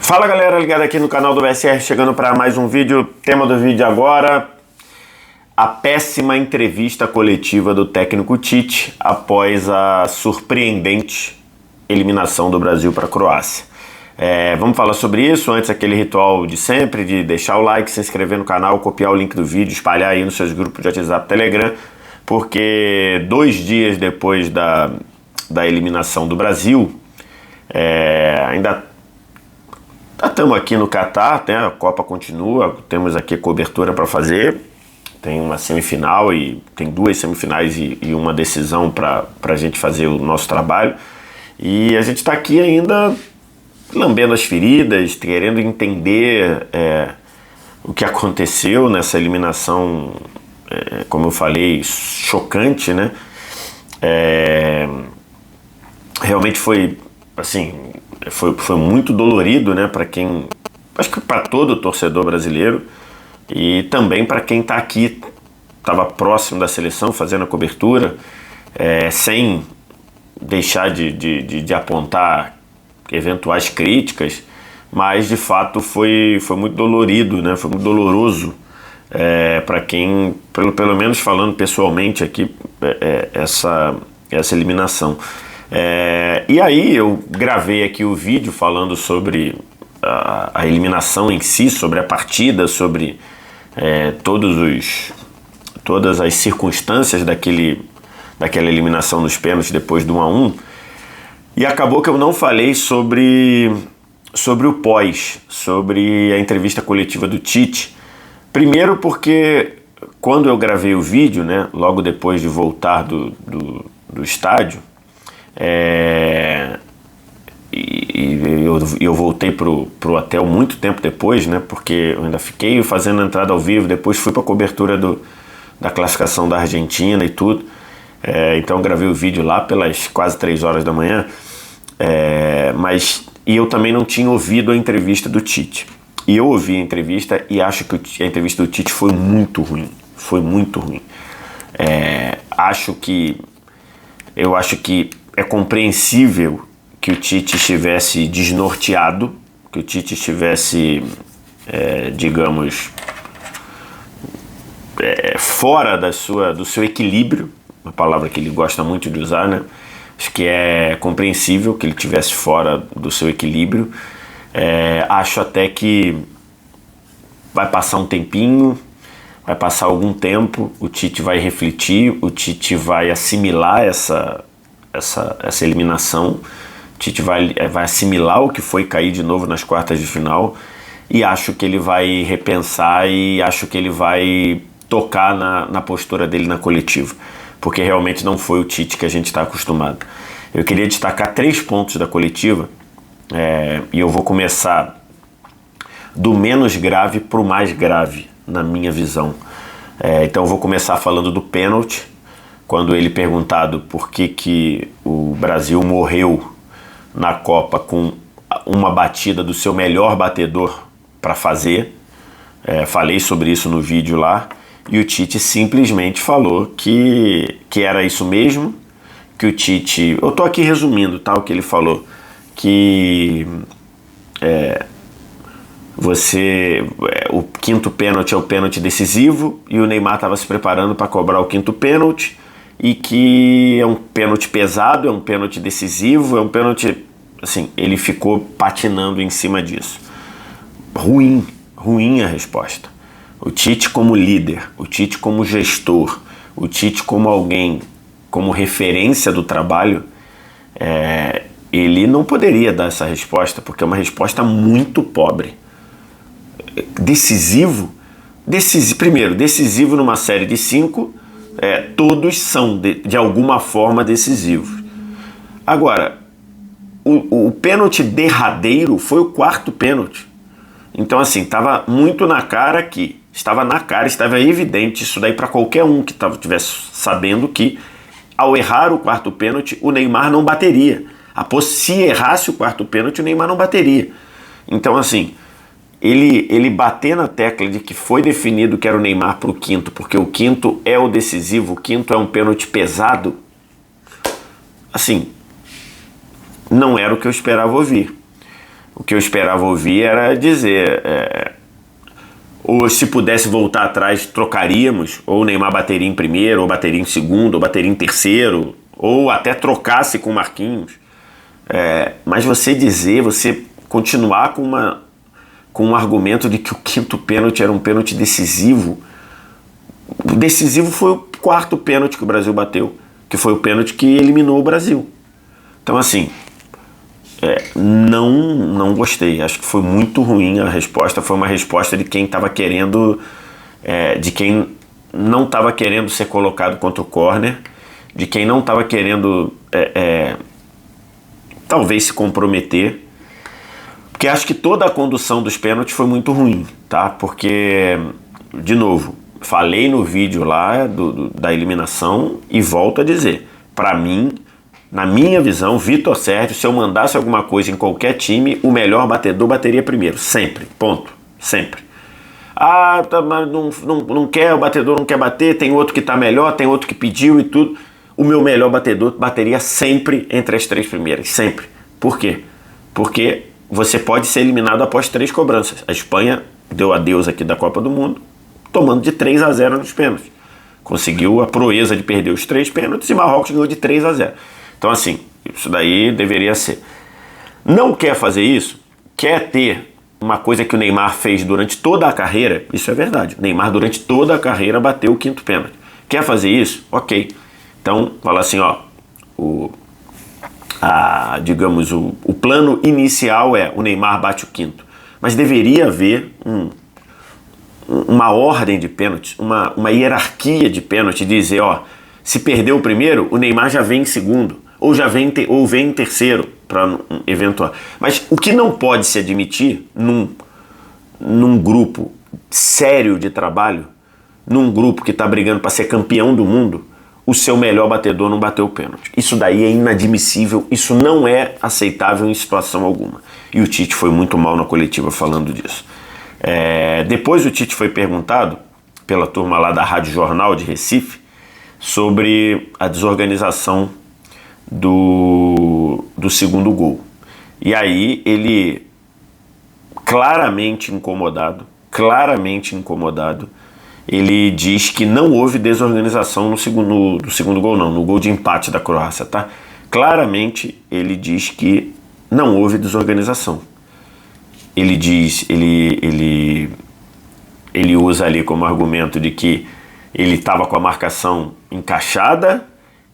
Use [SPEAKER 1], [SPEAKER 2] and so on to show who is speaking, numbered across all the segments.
[SPEAKER 1] Fala galera, ligado aqui no canal do BSR, chegando para mais um vídeo. Tema do vídeo agora: a péssima entrevista coletiva do técnico Tite após a surpreendente eliminação do Brasil para a Croácia. Vamos falar sobre isso. Antes, aquele ritual de sempre, de deixar o like, se inscrever no canal, copiar o link do vídeo, espalhar aí nos seus grupos de WhatsApp e Telegram, porque 2 dias depois da eliminação do Brasil, ainda estamos aqui no Catar, né? A Copa continua, temos aqui cobertura para fazer, tem uma semifinal e tem 2 semifinais e uma decisão para a gente fazer o nosso trabalho, e a gente está aqui ainda lambendo as feridas, querendo entender o que aconteceu nessa eliminação, como eu falei, chocante, né? Realmente foi assim, foi muito dolorido, né, para quem, acho que para todo torcedor brasileiro, e também para quem está aqui, estava próximo da seleção fazendo a cobertura, sem deixar de apontar eventuais críticas, mas de fato foi muito dolorido, né? Foi muito doloroso para quem, pelo menos falando pessoalmente aqui, essa eliminação. E aí eu gravei aqui o vídeo falando sobre a eliminação em si, sobre a partida, sobre todas as circunstâncias daquela eliminação nos pênaltis depois do 1-1, e acabou que eu não falei sobre o pós, sobre a entrevista coletiva do Tite. Primeiro porque quando eu gravei o vídeo, né, logo depois de voltar do estádio, eu voltei pro hotel muito tempo depois, né? Porque eu ainda fiquei fazendo a entrada ao vivo, depois fui para a cobertura da classificação da Argentina e tudo. Então eu gravei o vídeo lá pelas quase 3 horas da manhã, e eu também não tinha ouvido a entrevista do Tite. E eu ouvi a entrevista e acho que a entrevista do Tite foi muito ruim. Foi muito ruim. Eu acho que é compreensível que o Tite estivesse desnorteado, que o Tite estivesse, digamos, fora do seu equilíbrio, uma palavra que ele gosta muito de usar, né? Acho que é compreensível que ele estivesse fora do seu equilíbrio. Acho até que vai passar um tempinho, vai passar algum tempo, o Tite vai refletir, o Tite vai assimilar essa eliminação, o Tite vai assimilar o que foi cair de novo nas quartas de final, e acho que ele vai repensar e acho que ele vai tocar na postura dele na coletiva, porque realmente não foi o Tite que a gente está acostumado. Eu queria destacar 3 pontos da coletiva, e eu vou começar do menos grave para o mais grave, na minha visão. Então eu vou começar falando do pênalti, quando ele perguntado por que o Brasil morreu na Copa com uma batida do seu melhor batedor para fazer. Falei sobre isso no vídeo lá, e o Tite simplesmente falou que era isso mesmo, que o Tite... Eu tô aqui resumindo, tá, o que ele falou, que o 5º pênalti é o pênalti decisivo, e o Neymar estava se preparando para cobrar o 5º pênalti, e que é um pênalti pesado, é um pênalti decisivo, é um pênalti, assim, ele ficou patinando em cima disso. Ruim a resposta. O Tite como líder, o Tite como gestor, o Tite como alguém, como referência do trabalho, ele não poderia dar essa resposta, porque é uma resposta muito pobre. Primeiro, decisivo numa série de 5, todos são de alguma forma decisivos. Agora, o pênalti derradeiro foi o 4º pênalti. Então, assim, estava muito na cara estava evidente isso daí para qualquer um que estivesse sabendo que, ao errar o 4º pênalti, o Neymar não bateria. Se errasse o 4º pênalti, o Neymar não bateria. Então, assim, ele bater na tecla de que foi definido que era o Neymar para o 5º, porque o 5º é o decisivo, o 5º é um pênalti pesado, assim, não era o que eu esperava ouvir. O que eu esperava ouvir era dizer, ou se pudesse voltar atrás, trocaríamos, ou o Neymar bateria em primeiro, ou bateria em segundo, ou bateria em terceiro, ou até trocasse com o Marquinhos. Mas você continuar com um argumento de que o quinto pênalti era um pênalti decisivo. O decisivo foi o quarto pênalti que o Brasil bateu, que foi o pênalti que eliminou o Brasil. Então, assim, não gostei. Acho que foi muito ruim a resposta. Foi uma resposta de quem estava querendo, de quem não estava querendo ser colocado contra o córner, de quem não estava querendo, talvez, se comprometer. Porque acho que toda a condução dos pênaltis foi muito ruim, tá? Porque, de novo, falei no vídeo lá da eliminação e volto a dizer, para mim, na minha visão, Vitor Sérgio, se eu mandasse alguma coisa em qualquer time, o melhor batedor bateria primeiro, sempre, ponto, sempre. Mas não quer, o batedor não quer bater, tem outro que tá melhor, tem outro que pediu e tudo. O meu melhor batedor bateria sempre entre as 3 primeiras, sempre. Por quê? Porque você pode ser eliminado após 3 cobranças. A Espanha deu adeus aqui da Copa do Mundo, tomando de 3-0 nos pênaltis. Conseguiu a proeza de perder os 3 pênaltis e Marrocos ganhou de 3-0. Então, assim, isso daí deveria ser. Não quer fazer isso? Quer ter uma coisa que o Neymar fez durante toda a carreira? Isso é verdade. O Neymar, durante toda a carreira, bateu o quinto pênalti. Quer fazer isso? Ok. Então, fala assim, digamos, o plano inicial é o Neymar bate o quinto. Mas deveria haver uma ordem de pênaltis, uma hierarquia de pênalti, dizer, se perder o primeiro, o Neymar já vem em segundo, ou vem em terceiro, para eventual. Mas o que não pode se admitir num grupo sério de trabalho, num grupo que está brigando para ser campeão do mundo, o seu melhor batedor não bateu o pênalti. Isso daí é inadmissível, isso não é aceitável em situação alguma. E o Tite foi muito mal na coletiva falando disso. Depois o Tite foi perguntado pela turma lá da Rádio Jornal de Recife sobre a desorganização do segundo gol. E aí ele, claramente incomodado, ele diz que não houve desorganização no segundo gol, não, no gol de empate da Croácia, tá? Claramente ele diz que não houve desorganização. Ele diz, ele usa ali como argumento de que ele estava com a marcação encaixada,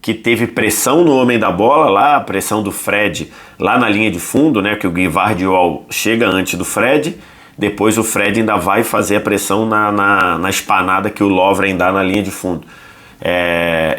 [SPEAKER 1] que teve pressão no homem da bola lá, a pressão do Fred lá na linha de fundo, né, que o Gvardiol chega antes do Fred, depois o Fred ainda vai fazer a pressão na espanada que o Lovren dá na linha de fundo.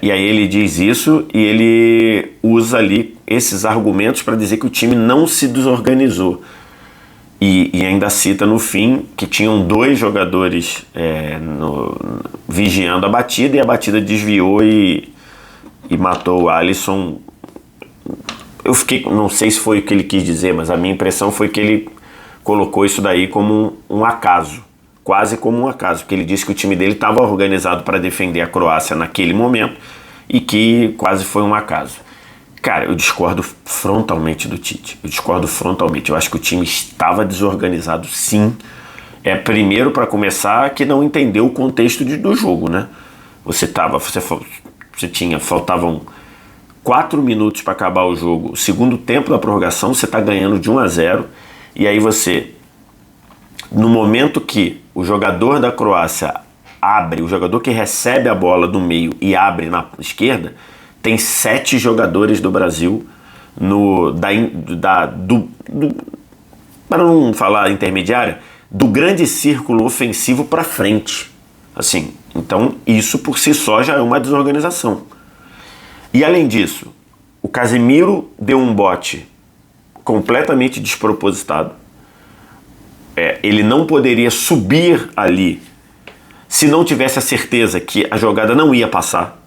[SPEAKER 1] E aí ele diz isso e ele usa ali esses argumentos para dizer que o time não se desorganizou. E ainda cita no fim que tinham 2 jogadores vigiando a batida e a batida desviou e matou o Alisson. Não sei se foi o que ele quis dizer, mas a minha impressão foi que ele colocou isso daí como um acaso, quase como um acaso, porque ele disse que o time dele estava organizado para defender a Croácia naquele momento e que quase foi um acaso. Cara, eu discordo frontalmente do Tite, eu acho que o time estava desorganizado sim. Primeiro, para começar, que não entendeu o contexto do jogo, né? Faltavam 4 minutos para acabar o jogo, o segundo tempo da prorrogação, você está ganhando de 1-0, e aí você, no momento que o jogador da Croácia abre, o jogador que recebe a bola do meio e abre na esquerda, tem 7 jogadores do Brasil para não falar intermediária, do grande círculo ofensivo para frente. Assim, então isso por si só já é uma desorganização. E além disso, o Casemiro deu um bote completamente despropositado. Ele não poderia subir ali se não tivesse a certeza que a jogada não ia passar.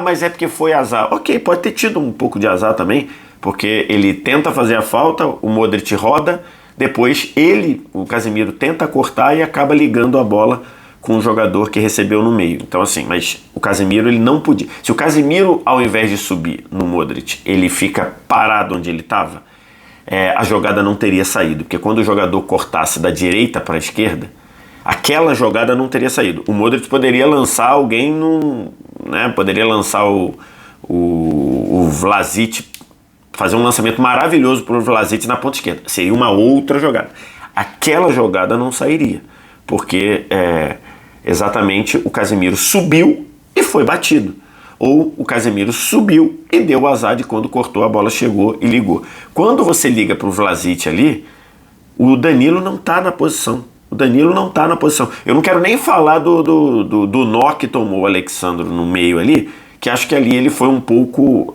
[SPEAKER 1] Mas é porque foi azar. Ok, pode ter tido um pouco de azar também, porque ele tenta fazer a falta, o Modric roda, depois o Casemiro tenta cortar e acaba ligando a bola com o jogador que recebeu no meio. Então assim, mas o Casemiro ele não podia. Se o Casemiro, ao invés de subir no Modric, ele fica parado onde ele estava, a jogada não teria saído, porque quando o jogador cortasse da direita para a esquerda, aquela jogada não teria saído. O Modric poderia lançar alguém poderia lançar o Vlasic, fazer um lançamento maravilhoso para o Vlasic na ponta esquerda. Seria uma outra jogada. Aquela jogada não sairia, porque exatamente o Casemiro subiu e foi batido. Ou o Casemiro subiu e deu o azar de quando cortou, a bola chegou e ligou. Quando você liga para o Vlasic ali, o Danilo não está na posição. O Danilo não está na posição. Eu não quero nem falar do nó que tomou o Alexandro no meio ali, que acho que ali ele foi um pouco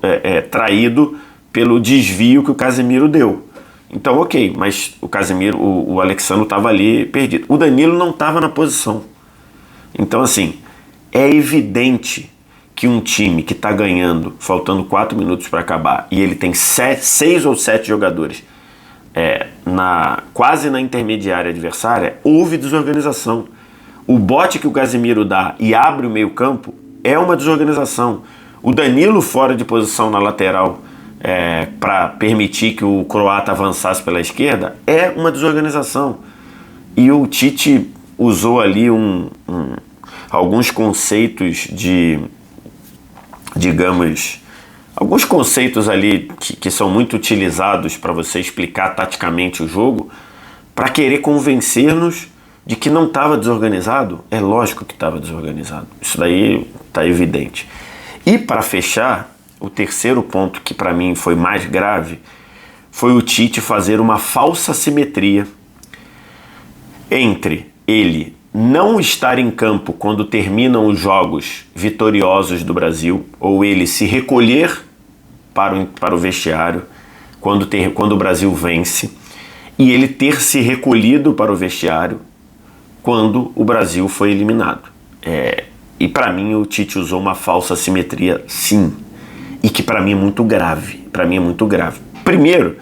[SPEAKER 1] traído pelo desvio que o Casemiro deu. Então, ok, mas o Casemiro, o Alexandro estava ali perdido. O Danilo não estava na posição. Então, assim, é evidente que um time que está ganhando, faltando 4 minutos para acabar, e ele tem 6 ou 7 jogadores quase na intermediária adversária, houve desorganização. O bote que o Casemiro dá e abre o meio campo é uma desorganização. O Danilo fora de posição na lateral para permitir que o croata avançasse pela esquerda é uma desorganização. E o Tite usou ali alguns conceitos digamos, alguns conceitos ali que são muito utilizados para você explicar taticamente o jogo, para querer convencer-nos de que não estava desorganizado. É lógico que estava desorganizado. Isso daí está evidente. E para fechar, o terceiro ponto que para mim foi mais grave foi o Tite fazer uma falsa simetria entre ele não estar em campo quando terminam os jogos vitoriosos do Brasil, ou ele se recolher para o vestiário quando o Brasil vence, e ele ter se recolhido para o vestiário quando o Brasil foi eliminado. E para mim o Tite usou uma falsa simetria, sim, e que para mim é muito grave. Primeiro,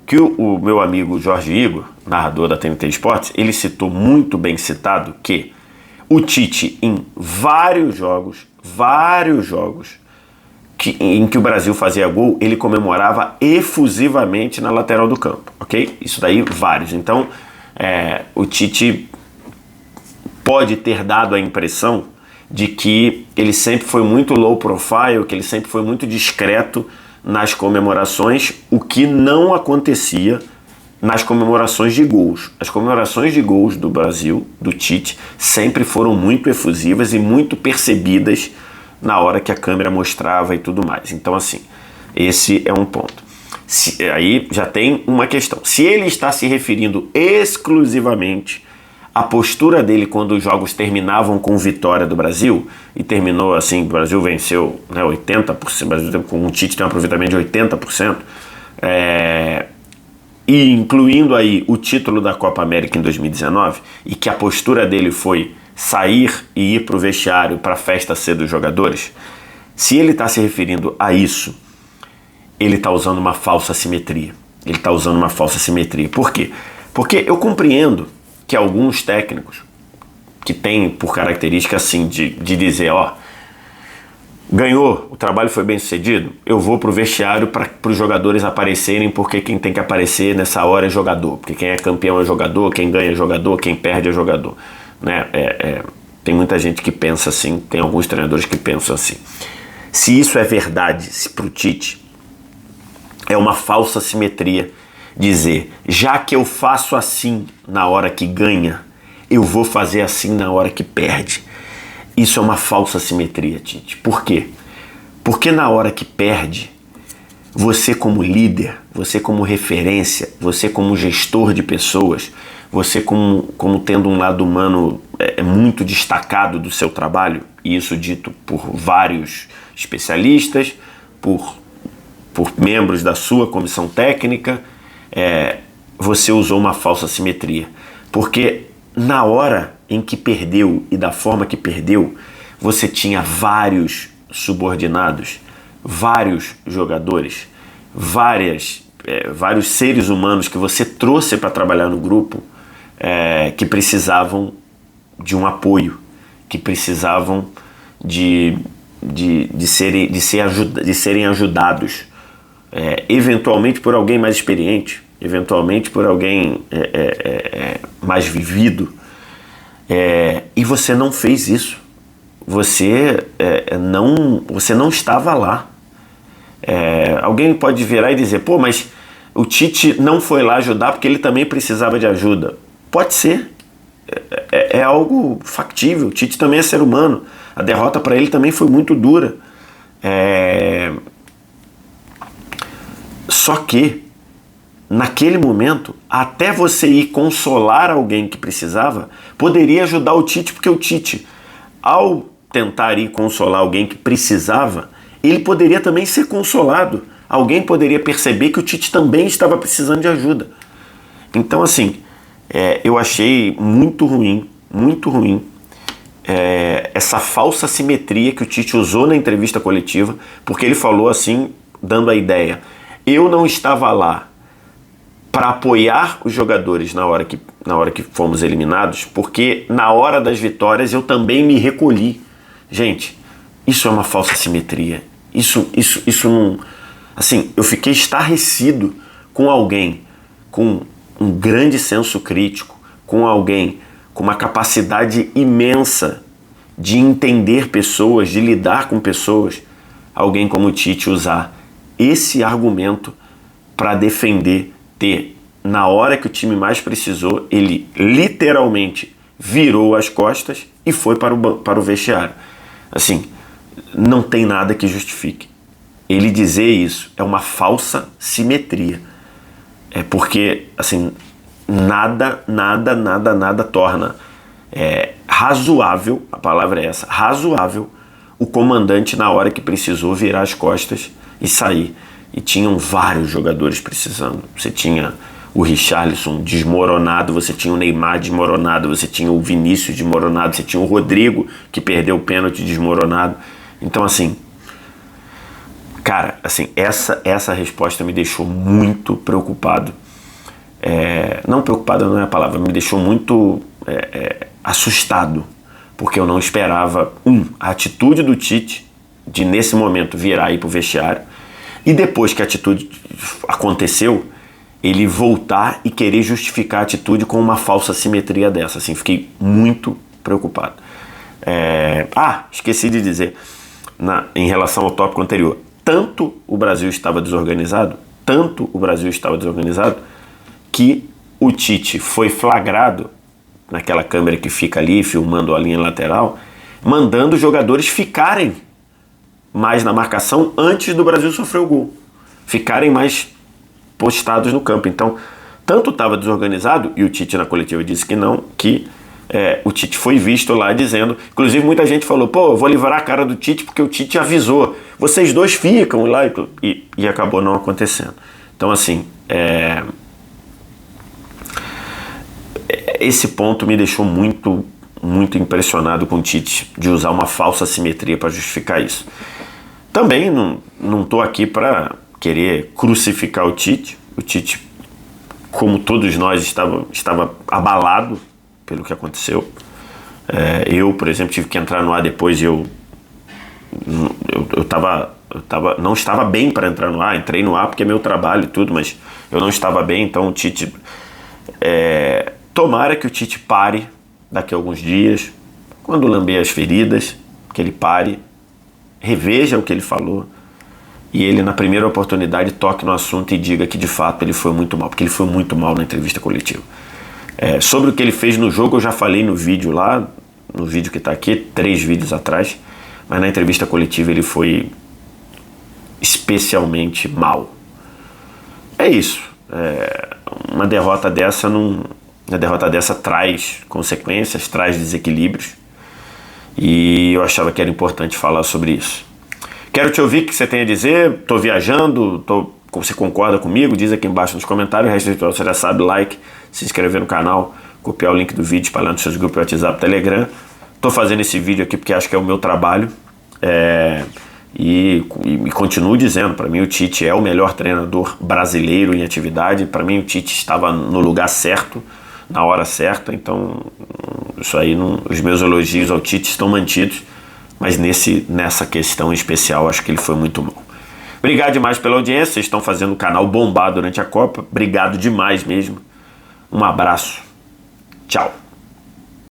[SPEAKER 1] que o meu amigo Jorge Igor, narrador da TNT Esportes, ele citou muito bem citado que o Tite, em vários jogos em que o Brasil fazia gol, ele comemorava efusivamente na lateral do campo, ok? Isso daí, vários. Então, o Tite pode ter dado a impressão de que ele sempre foi muito low profile, que ele sempre foi muito discreto nas comemorações, o que não acontecia nas comemorações de gols. As comemorações de gols do Brasil, do Tite, sempre foram muito efusivas e muito percebidas na hora que a câmera mostrava e tudo mais. Então, assim, esse é um ponto. Aí já tem uma questão. Se ele está se referindo exclusivamente à postura dele quando os jogos terminavam com vitória do Brasil, e terminou assim, o Brasil venceu 80%, o Brasil com um Tite tem um aproveitamento de 80%, e incluindo aí o título da Copa América em 2019, e que a postura dele foi sair e ir para o vestiário para a festa ser dos jogadores, se ele está se referindo a isso, ele está usando uma falsa simetria. Por quê? Porque eu compreendo que alguns técnicos que têm por característica assim de dizer, ganhou, o trabalho foi bem sucedido, eu vou pro vestiário para os jogadores aparecerem, porque quem tem que aparecer nessa hora é jogador, porque quem é campeão é jogador, quem ganha é jogador, quem perde é jogador, né? Tem muita gente que pensa assim, tem alguns treinadores que pensam assim. Se isso é verdade, se pro Tite é uma falsa simetria dizer, já que eu faço assim na hora que ganha, eu vou fazer assim na hora que perde. Isso é uma falsa simetria, Tite. Por quê? Porque na hora que perde, você como líder, você como referência, você como gestor de pessoas, você como tendo um lado humano muito destacado do seu trabalho, e isso dito por vários especialistas, por membros da sua comissão técnica, você usou uma falsa simetria. Porque na hora em que perdeu e da forma que perdeu, você tinha vários subordinados, vários jogadores, vários seres humanos que você trouxe para trabalhar no grupo, que precisavam de um apoio, que precisavam de serem ajudados, eventualmente por alguém mais experiente, eventualmente por alguém mais vivido, e você não fez isso. Você não estava lá. Alguém pode virar e dizer, pô, mas o Tite não foi lá ajudar porque ele também precisava de ajuda. Pode ser. É algo factível. O Tite também é ser humano. A derrota para ele também foi muito dura. Só que, naquele momento, até você ir consolar alguém que precisava, poderia ajudar o Tite, porque o Tite, ao tentar ir consolar alguém que precisava, ele poderia também ser consolado. Alguém poderia perceber que o Tite também estava precisando de ajuda. Então, assim, eu achei muito ruim essa falsa simetria que o Tite usou na entrevista coletiva, porque ele falou assim, dando a ideia: eu não estava lá para apoiar os jogadores na hora que fomos eliminados, porque na hora das vitórias eu também me recolhi. Gente, isso é uma falsa simetria. Isso não... Assim, eu fiquei estarrecido com alguém com um grande senso crítico, com alguém com uma capacidade imensa de entender pessoas, de lidar com pessoas, alguém como o Tite usar esse argumento para defender ter, na hora que o time mais precisou, ele literalmente virou as costas e foi para o vestiário. Assim, não tem nada que justifique. Ele dizer isso é uma falsa simetria. Porque, assim, nada torna razoável, a palavra é essa, razoável, o comandante, na hora que precisou, virar as costas e sair. E tinham vários jogadores precisando. Você tinha o Richarlison desmoronado, você tinha o Neymar desmoronado, você tinha o Vinícius desmoronado, você tinha o Rodrigo, que perdeu o pênalti, desmoronado. Então, assim, cara, assim, essa resposta me deixou muito preocupado. Não preocupado não é a palavra, me deixou muito assustado, porque eu não esperava, a atitude do Tite de, nesse momento, virar e ir pro vestiário, e depois que a atitude aconteceu, ele voltar e querer justificar a atitude com uma falsa simetria dessa. Assim, fiquei muito preocupado. Esqueci de dizer, em relação ao tópico anterior, tanto o Brasil estava desorganizado, que o Tite foi flagrado naquela câmera que fica ali, filmando a linha lateral, mandando os jogadores ficarem mais na marcação antes do Brasil sofrer o gol. Ficarem mais postados no campo. Então, tanto estava desorganizado, e o Tite na coletiva disse que não, que o Tite foi visto lá dizendo, inclusive muita gente falou, pô, eu vou livrar a cara do Tite porque o Tite avisou, vocês dois ficam lá, e acabou não acontecendo. Então, assim, esse ponto me deixou muito impressionado com o Tite, de usar uma falsa simetria para justificar isso. Também não estou aqui para querer crucificar o Tite. O Tite, como todos nós, estava abalado pelo que aconteceu. Eu, por exemplo, tive que entrar no ar depois e eu não estava bem para entrar no ar. Entrei no ar porque é meu trabalho e tudo, mas eu não estava bem. Então o Tite... tomara que o Tite pare daqui a alguns dias, quando lamber as feridas, que ele pare, reveja o que ele falou, e ele, na primeira oportunidade, toque no assunto e diga que, de fato, ele foi muito mal, porque ele foi muito mal na entrevista coletiva. Sobre o que ele fez no jogo, eu já falei no vídeo lá, no vídeo que está aqui, 3 vídeos atrás, mas na entrevista coletiva ele foi especialmente mal. É isso. Uma derrota dessa traz consequências, traz desequilíbrios, e eu achava que era importante falar sobre isso. Quero te ouvir o que você tem a dizer. Estou viajando, você concorda comigo? Diz aqui embaixo nos comentários. O resto do ritual você já sabe: like, se inscrever no canal, copiar o link do vídeo, espalhar nos seus grupos WhatsApp, Telegram. Estou fazendo esse vídeo aqui porque acho que é o meu trabalho, e continuo dizendo, para mim o Tite é o melhor treinador brasileiro em atividade. Para mim o Tite estava no lugar certo, na hora certa. Então isso aí, os meus elogios ao Tite estão mantidos, mas nessa questão especial acho que ele foi muito mal. Obrigado demais pela audiência, vocês estão fazendo o canal bombar durante a Copa. Obrigado demais mesmo. Um abraço. Tchau.